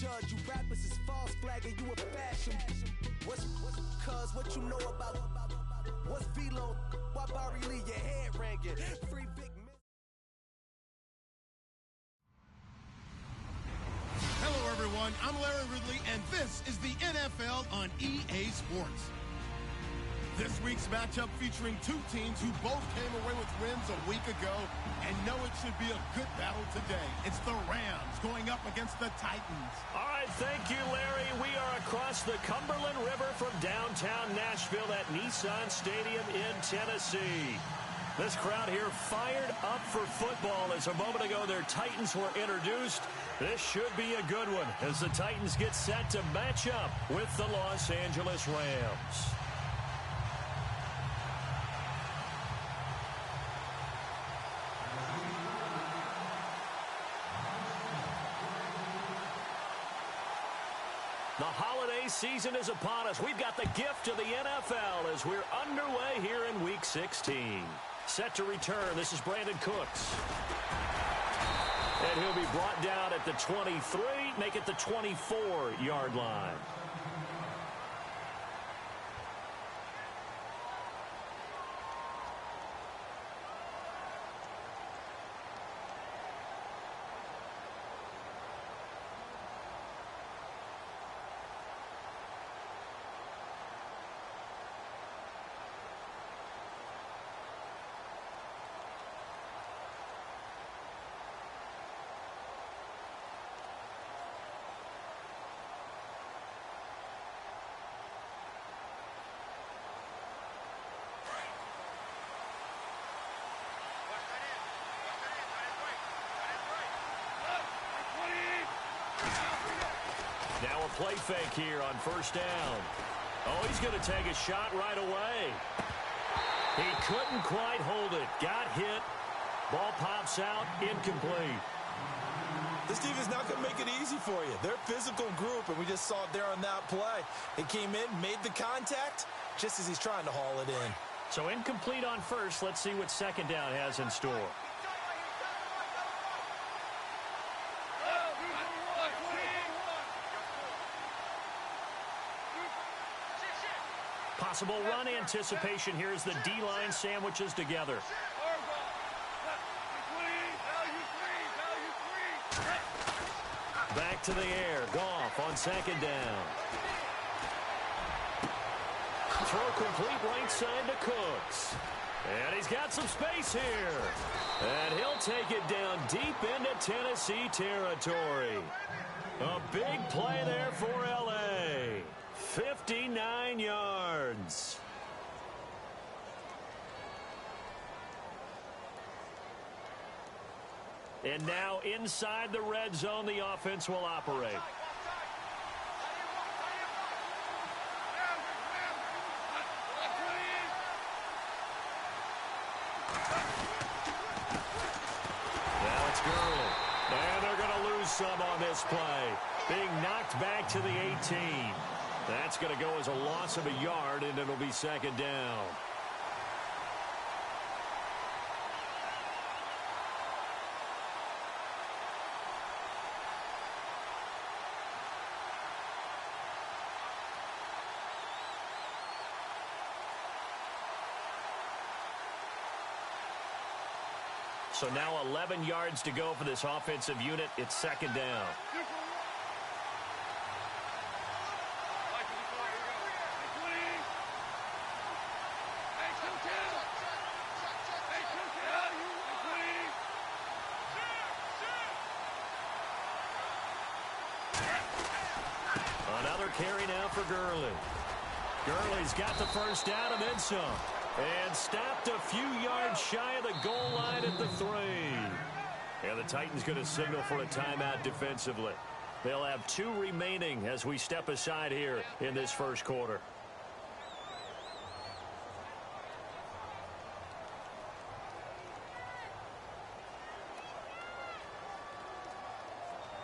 judge. You rappers is false flagging, you a fashion. What's cuz, what you know about? What's Velo? Why Barry Lee, your head ringing? Free big man. Hello, everyone. I'm Larry Ridley, and this is the NFL on EA Sports. This week's matchup featuring two teams who both came away with wins a week ago and know it should be a good battle today. It's the Rams going up against the Titans. All right, thank you, Larry. We are across the Cumberland River from downtown Nashville at Nissan Stadium in Tennessee. This crowd here fired up for football as a moment ago their Titans were introduced. This should be a good one as the Titans get set to match up with the Los Angeles Rams. The holiday season is upon us. We've got the gift of the NFL as we're underway here in Week 16. Set to return, this is Brandon Cooks. And he'll be brought down at the 23, make it the 24-yard line. Now a play fake here on first down. Oh, he's going to take a shot right away. He couldn't quite hold it. Got hit. Ball pops out. Incomplete. This defense not going to make it easy for you. They're a physical group, and we just saw it there on that play. They came in, made the contact, just as he's trying to haul it in. So incomplete on first. Let's see what second down has in store. Possible run anticipation here as the D-line sandwiches together. Back to the air. Goff on second down. Throw complete right side to Cooks. And he's got some space here. And he'll take it down deep into Tennessee territory. A big play there for L.A. 59 yards. And now inside the red zone, the offense will operate. Now it's Gurley. And they're going to lose some on this play. Being knocked back to the 18. That's going to go as a loss of a yard, and it'll be second down. So now 11 yards to go for this offensive unit. It's second down. Another carry now for Gurley. Gurley's got the first down and then some. And stopped a few yards shy of the goal line at the 3. And the Titans going to signal for a timeout defensively. They'll have 2 remaining as we step aside here in this first quarter.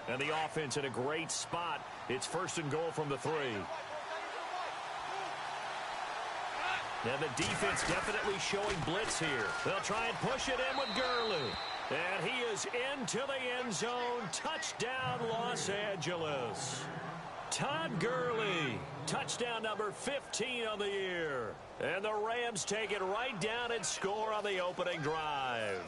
And the offense in a great spot. It's first and goal from the 3. And the defense definitely showing blitz here. They'll try and push it in with Gurley. And he is into the end zone. Touchdown, Los Angeles. Todd Gurley, touchdown number 15 on the year. And the Rams take it right down and score on the opening drive.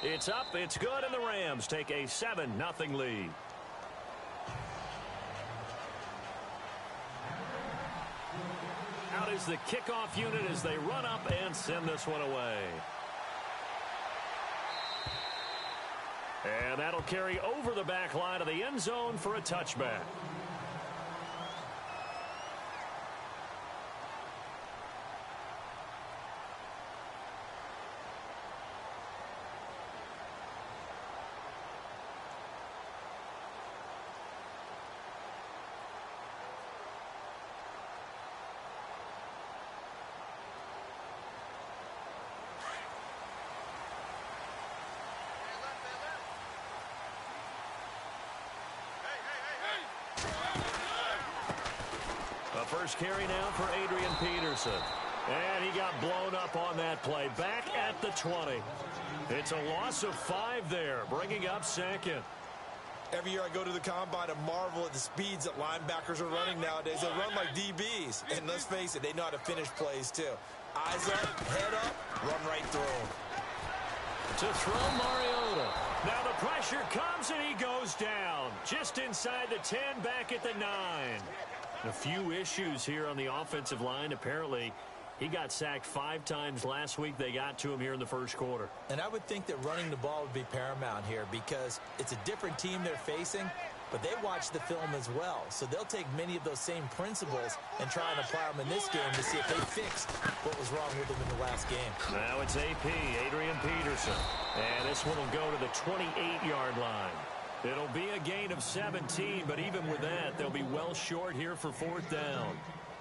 It's up, it's good, and the Rams take a 7-0 lead. Out is the kickoff unit as they run up and send this one away. And that'll carry over the back line of the end zone for a touchback. First carry now for Adrian Peterson. And he got blown up on that play. Back at the 20. It's a loss of 5 there, bringing up second. Every year I go to the combine and marvel at the speeds that linebackers are running nowadays. They run like DBs. And let's face it, they know how to finish plays too. Eyes up, head up, run right through them. To throw Mariota. Now the pressure comes and he goes down. Just inside the 10, back at the 9. A few issues here on the offensive line. Apparently, he got sacked 5 times last week. They got to him here in the first quarter. And I would think that running the ball would be paramount here because it's a different team they're facing, but they watch the film as well. So they'll take many of those same principles and try and apply them in this game to see if they fixed what was wrong with them in the last game. Now it's AP, Adrian Peterson. And this one will go to the 28-yard line. It'll be a gain of 17, but even with that, they'll be well short here for 4th down.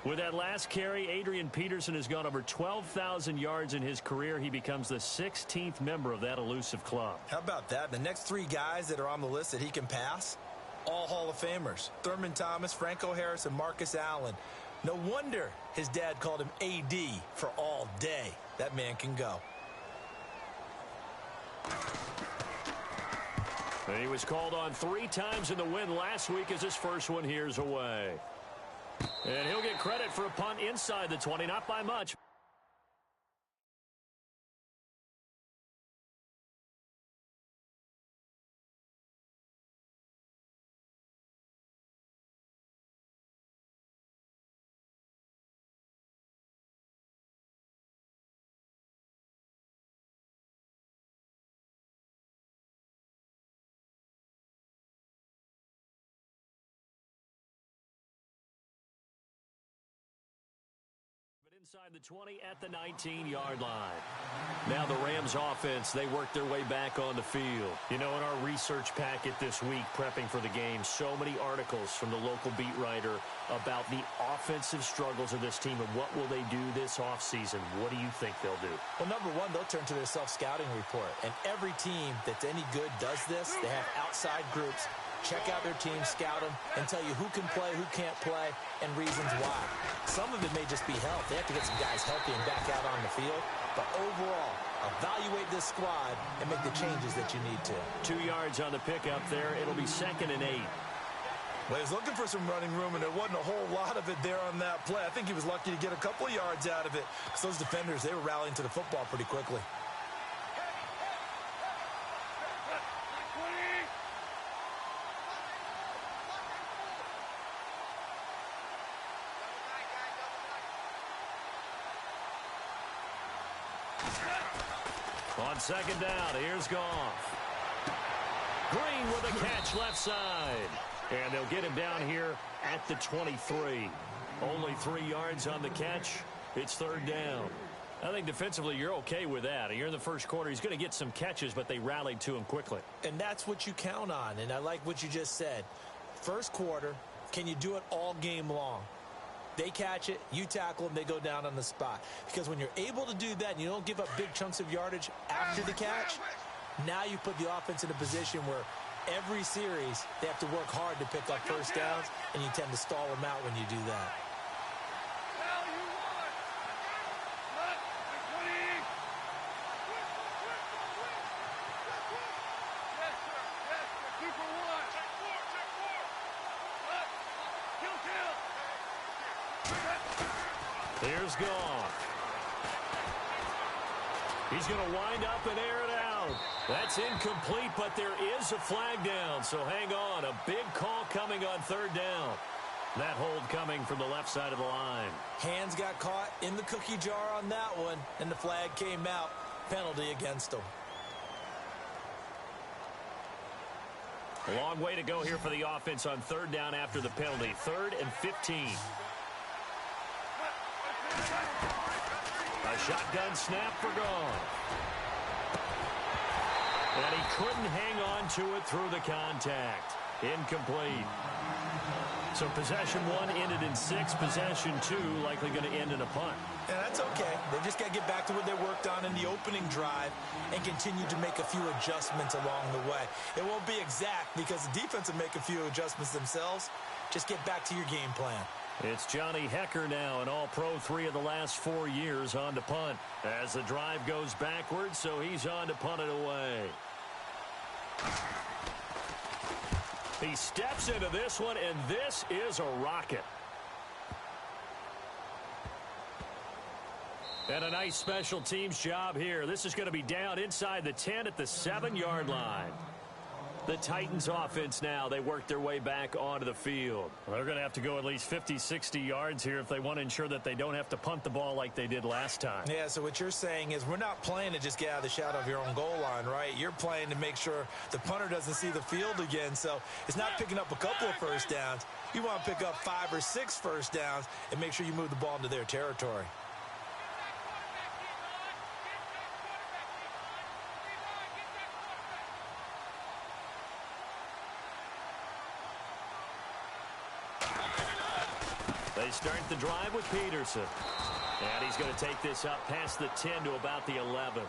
With that last carry, Adrian Peterson has gone over 12,000 yards in his career. He becomes the 16th member of that elusive club. How about that? The next 3 guys that are on the list that he can pass, all Hall of Famers. Thurman Thomas, Franco Harris, and Marcus Allen. No wonder his dad called him AD for all day. That man can go. And he was called on 3 times in the win last week as his first one here's away. And he'll get credit for a punt inside the 20, not by much. Inside the 20 at the 19-yard line. Now the Rams offense, they work their way back on the field. You know, in our research packet this week, prepping for the game, so many articles from the local beat writer about the offensive struggles of this team and what will they do this offseason. What do you think they'll do? Well, number one, they'll turn to their self-scouting report. And every team that's any good does this. They have outside groups. Check out their team, scout them, and tell you who can play, who can't play, and reasons why. Some of it may just be health. They have to get some guys healthy and back out on the field. But overall, evaluate this squad and make the changes that you need to. 2 yards on the pickup there. It'll be 2nd and 8. Well, he was looking for some running room, and there wasn't a whole lot of it there on that play. I think he was lucky to get a couple of yards out of it. So those defenders, they were rallying to the football pretty quickly. On 2nd down, here's Goff. Green with a catch left side. And they'll get him down here at the 23. Only 3 yards on the catch. It's 3rd down. I think defensively you're okay with that. You're in the first quarter. He's going to get some catches, but they rallied to him quickly. And that's what you count on. And I like what you just said. First quarter, can you do it all game long? They catch it, you tackle them, they go down on the spot. Because when you're able to do that and you don't give up big chunks of yardage after the catch, now you put the offense in a position where every series, they have to work hard to pick up first downs, and you tend to stall them out when you do that. Here's Goff. He's going to wind up and air it out. That's incomplete, but there is a flag down, so hang on. A big call coming on third down. That hold coming from the left side of the line. Hands got caught in the cookie jar on that one, and the flag came out. Penalty against them. A long way to go here for the offense on third down after the penalty. 3rd and 15. A shotgun snap for Goff. And he couldn't hang on to it through the contact. Incomplete. So possession 1 ended in 6. Possession 2 likely going to end in a punt. Yeah, that's okay. They just got to get back to what they worked on in the opening drive and continue to make a few adjustments along the way. It won't be exact because the defense will make a few adjustments themselves. Just get back to your game plan. It's Johnny Hecker now, an all-pro 3 of the last 4 years on to punt. As the drive goes backwards, so he's on to punt it away. He steps into this one, and this is a rocket. And a nice special teams job here. This is going to be down inside the 10 at the 7-yard line. The Titans offense now, they work their way back onto the field. Well, they're going to have to go at least 50, 60 yards here if they want to ensure that they don't have to punt the ball like they did last time. Yeah, so what you're saying is we're not playing to just get out of the shadow of your own goal line, right? You're playing to make sure the punter doesn't see the field again. So it's not picking up a couple of first downs. You want to pick up 5 or 6 first downs and make sure you move the ball into their territory. They start the drive with Peterson. And he's going to take this up past the 10 to about the 11.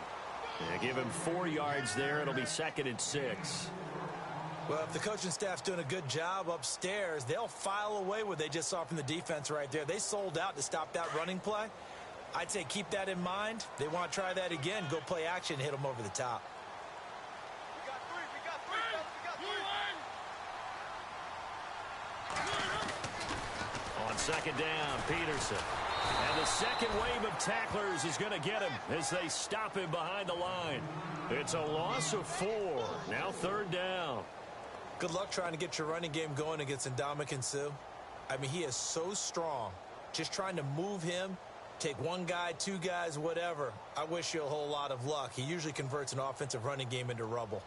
Yeah, give him 4 yards there. It'll be 2nd and 6. Well, if the coaching staff's doing a good job upstairs, they'll file away what they just saw from the defense right there. They sold out to stop that running play. I'd say keep that in mind. They want to try that again. Go play action and hit them over the top. Second down, Peterson. And the second wave of tacklers is going to get him as they stop him behind the line. It's a loss of 4. Now 3rd down. Good luck trying to get your running game going against Ndamukong Suh. I mean, he is so strong. Just trying to move him, take 1 guy, 2 guys, whatever. I wish you a whole lot of luck. He usually converts an offensive running game into rubble.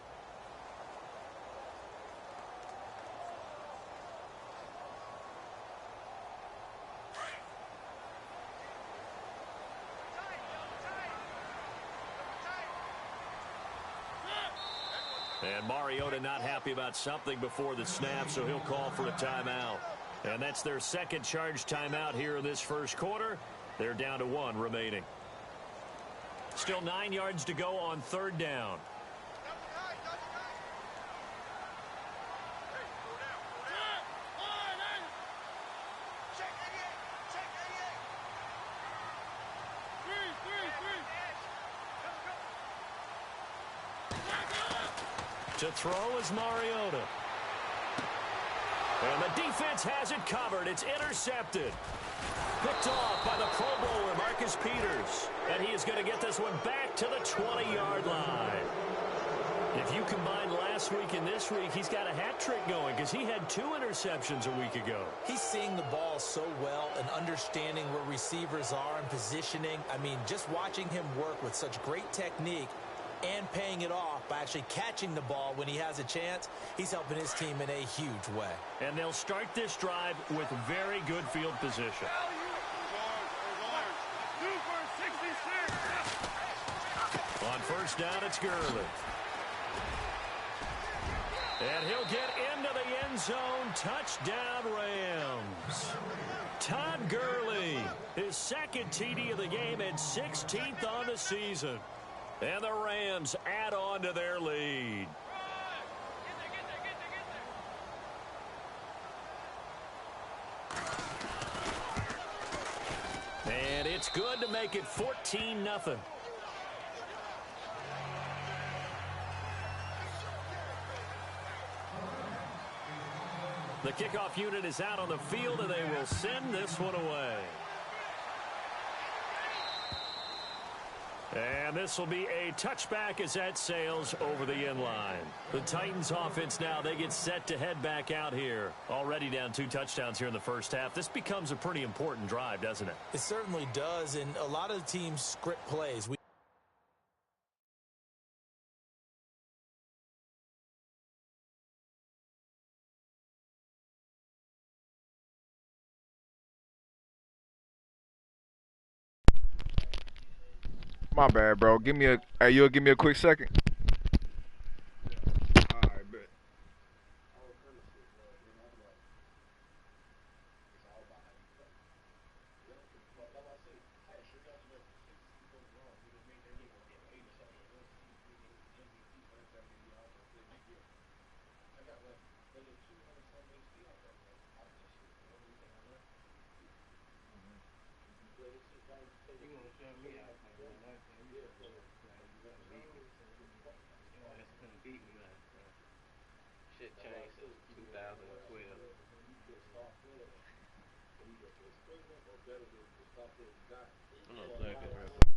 And Mariota not happy about something before the snap, so he'll call for a timeout. And that's their second charge timeout here in this first quarter. They're down to 1 remaining. Still 9 yards to go on 3rd down. To throw is Mariota. And the defense has it covered. It's intercepted. Picked off by the Pro Bowler, Marcus Peters. And he is going to get this one back to the 20-yard line. If you combine last week and this week, he's got a hat trick going because he had 2 interceptions a week ago. He's seeing the ball so well and understanding where receivers are and positioning. I mean, just watching him work with such great technique and paying it off by actually catching the ball when he has a chance, he's helping his team in a huge way. And they'll start this drive with very good field position. On 1st down, it's Gurley. And he'll get into the end zone. Touchdown, Rams. Todd Gurley, his 2nd TD of the game and 16th on the season. And the Rams add on to their lead. And it's good to make it 14-0. The kickoff unit is out on the field, and they will send this one away. And this will be a touchback as that sails over the end line. The Titans offense now, they get set to head back out here. Already down 2 touchdowns here in the first half. This becomes a pretty important drive, doesn't it? It certainly does, and a lot of the teams script plays. My bad, bro. Give me a. Hey, you'll give me a quick second. All right, bet. Shit changed since 2012. I'm gonna plug it real quick.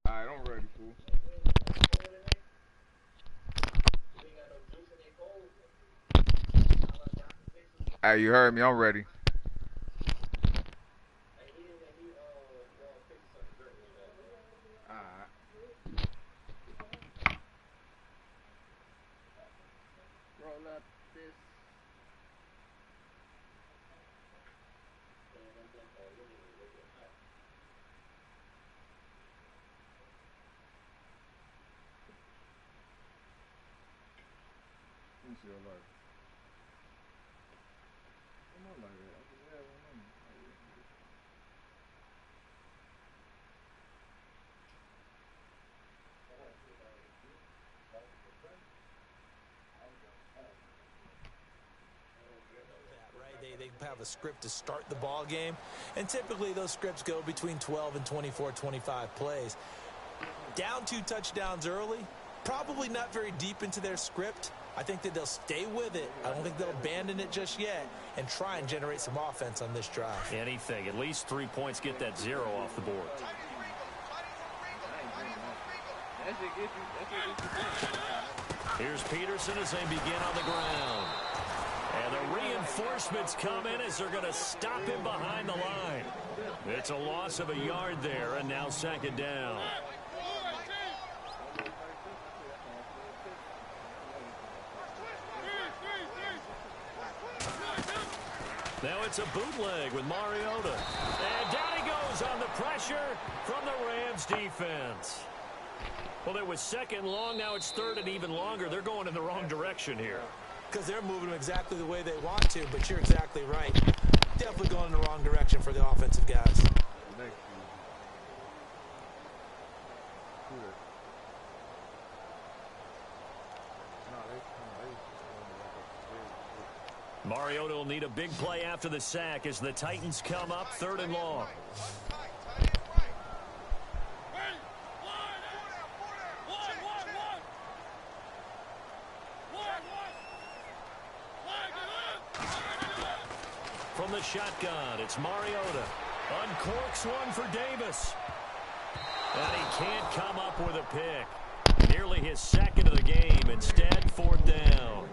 All right, I'm ready, fool. Hey, you heard me. I'm ready. All right. Roll up this. Let me see your life. Come on, like that. I just had one on me. Right? They have a script to start the ball game, and typically those scripts go between 12 and 24, 25 plays. Down 2 touchdowns early, Probably not very deep into their script. I think that they'll stay with it. I don't think they'll abandon it just yet and try and generate some offense on this drive. Anything. At least 3 points, get that 0 off the board. Here's Peterson as they begin on the ground. And the reinforcements come in as they're going to stop him behind the line. It's a loss of a yard there, and now second down. Now it's a bootleg with Mariota. And down he goes on the pressure from the Rams defense. Well, it was second long. Now it's third and even longer. They're going in the wrong direction here. Because they're moving them exactly the way they want to, but you're exactly right. Definitely going in the wrong direction for the offensive guys. Mariota will need a big play after the sack as the Titans come up third and long. From the shotgun, it's Mariota. Uncorks one for Davis. And he can't come up with a pick. Nearly his second of the game. Instead, fourth down.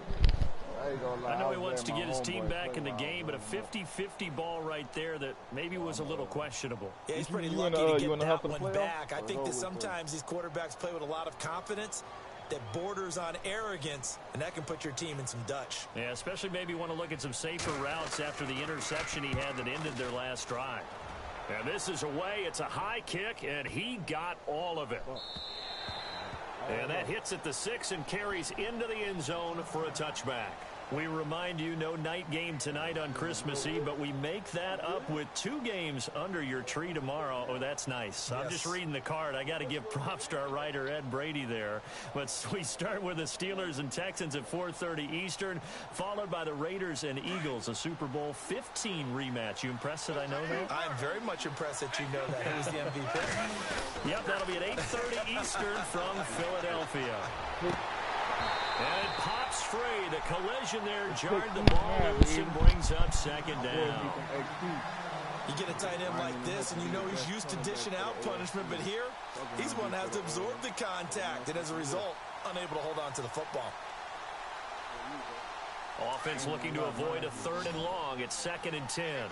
I know he wants to get his team back in the game, but a 50-50 ball right there that maybe was a little questionable. Yeah, he's pretty lucky to get that one back. I think that sometimes these quarterbacks play with a lot of confidence that borders on arrogance, and that can put your team in some Dutch. Yeah, especially maybe want to look at some safer routes after the interception he had that ended their last drive. And this is away. It's a high kick, and he got all of it. And that hits at the 6 and carries into the end zone for a touchback. We remind you, no night game tonight on Christmas Eve, but we make that up with 2 games under your tree tomorrow. Oh, that's nice. Yes. I'm just reading the card. I got to give props to our writer, Ed Brady, there. But we start with the Steelers and Texans at 4:30 Eastern, followed by the Raiders and Eagles, a Super Bowl 15 rematch. You impressed that I know that? I'm very much impressed that you know that. Who was the MVP? Yep, that'll be at 8:30 Eastern from Philadelphia. And it pops free. The collision there jarred the ball loose and brings up second down. You get a tight end like this, and you know he's used to dishing out punishment, but here, he's one that has to absorb the contact, and as a result, unable to hold on to the football. Offense looking to avoid a third and long. It's 2nd and 10.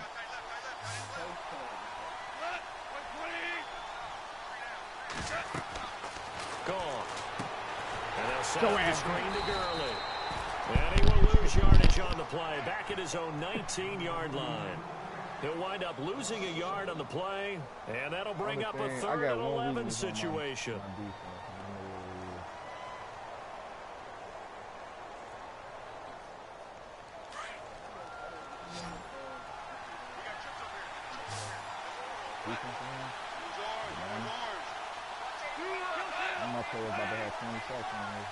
Gone. And they'll set up the screen to Gurley. And he will lose yardage on the play. Back at his own 19-yard line. He'll wind up losing a yard on the play. And that'll bring up a 3rd and 11 situation. I'm not sure about to have 20 seconds.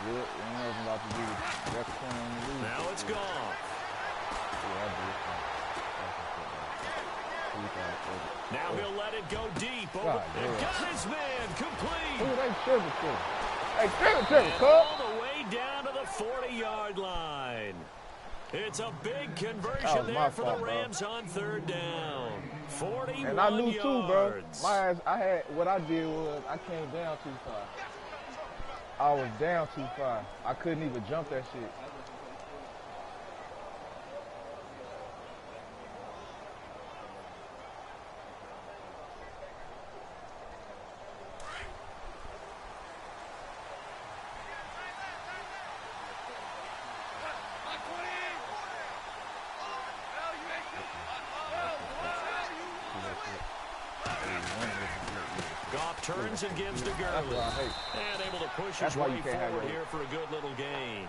Good. About to do the now it's gone. Now he'll let it go deep. Over. And got his man complete. And all the way down to the 40-yard line. It's a big conversion there for the Rams on 3rd down. 41 yards. And I knew too, bro. My ass, what I did was I came down too far. I was down too far. I couldn't even jump that shit. Turns and gives to Gurley. And able to push his way forward here for a good little gain.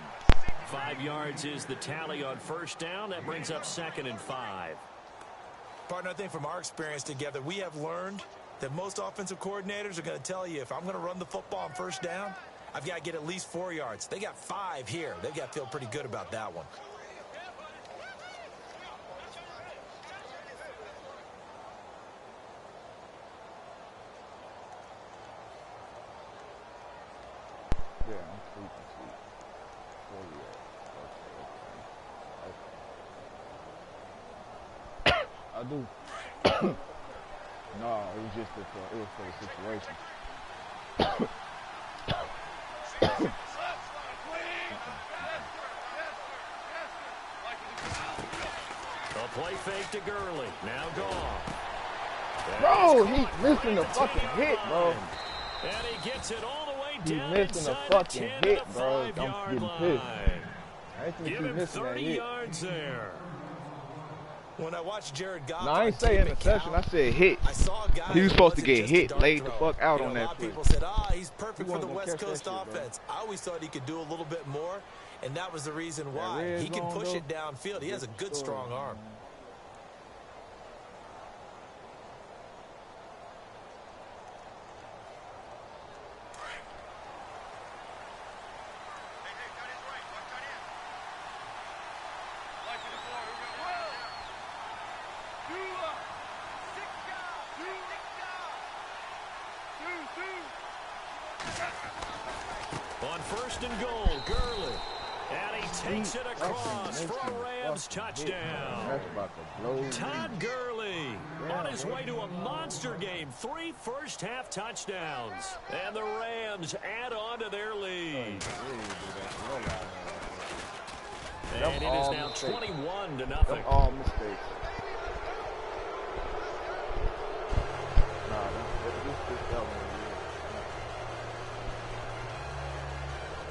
5 yards is the tally on 1st down. That brings up 2nd and 5. Partner, I think from our experience together, we have learned that most offensive coordinators are going to tell you, if I'm going to run the football on 1st down, I've got to get at least 4 yards. They got 5 here. They've got to feel pretty good about that one. Yeah, I'm sleeping. Oh, yeah. Okay. I do. No, it was just it was for the situation. A play fake to Gurley. Now gone. Bro, he's missing the fucking hit, bro. And he gets it all the way He's down missing the inside fucking the 10 hit, to the bro. 5-yard I'm getting line. pissed. I think Give he's him missing that 30 hit. yards there. When I watched Jared Goff, No, I ain't say interception. I said hit. I saw a guy He was who supposed to wasn't get just a hit, dart laid the thrower. fuck out You know, on a that lot of play. people said, he's perfect He for the wasn't gonna West catch that Coast shit, bro. offense. I always thought he could do a little bit more, and that was the reason why. red He can zone, push though, it downfield. He has a good, strong arm. On first and goal, Gurley. And he takes it across for a Rams touchdown. That's about to blow. Todd Gurley on his way to a monster game. 3 first-half touchdowns. And the Rams add on to their lead. And it is now 21-0. That's all mistakes. Nah, this one.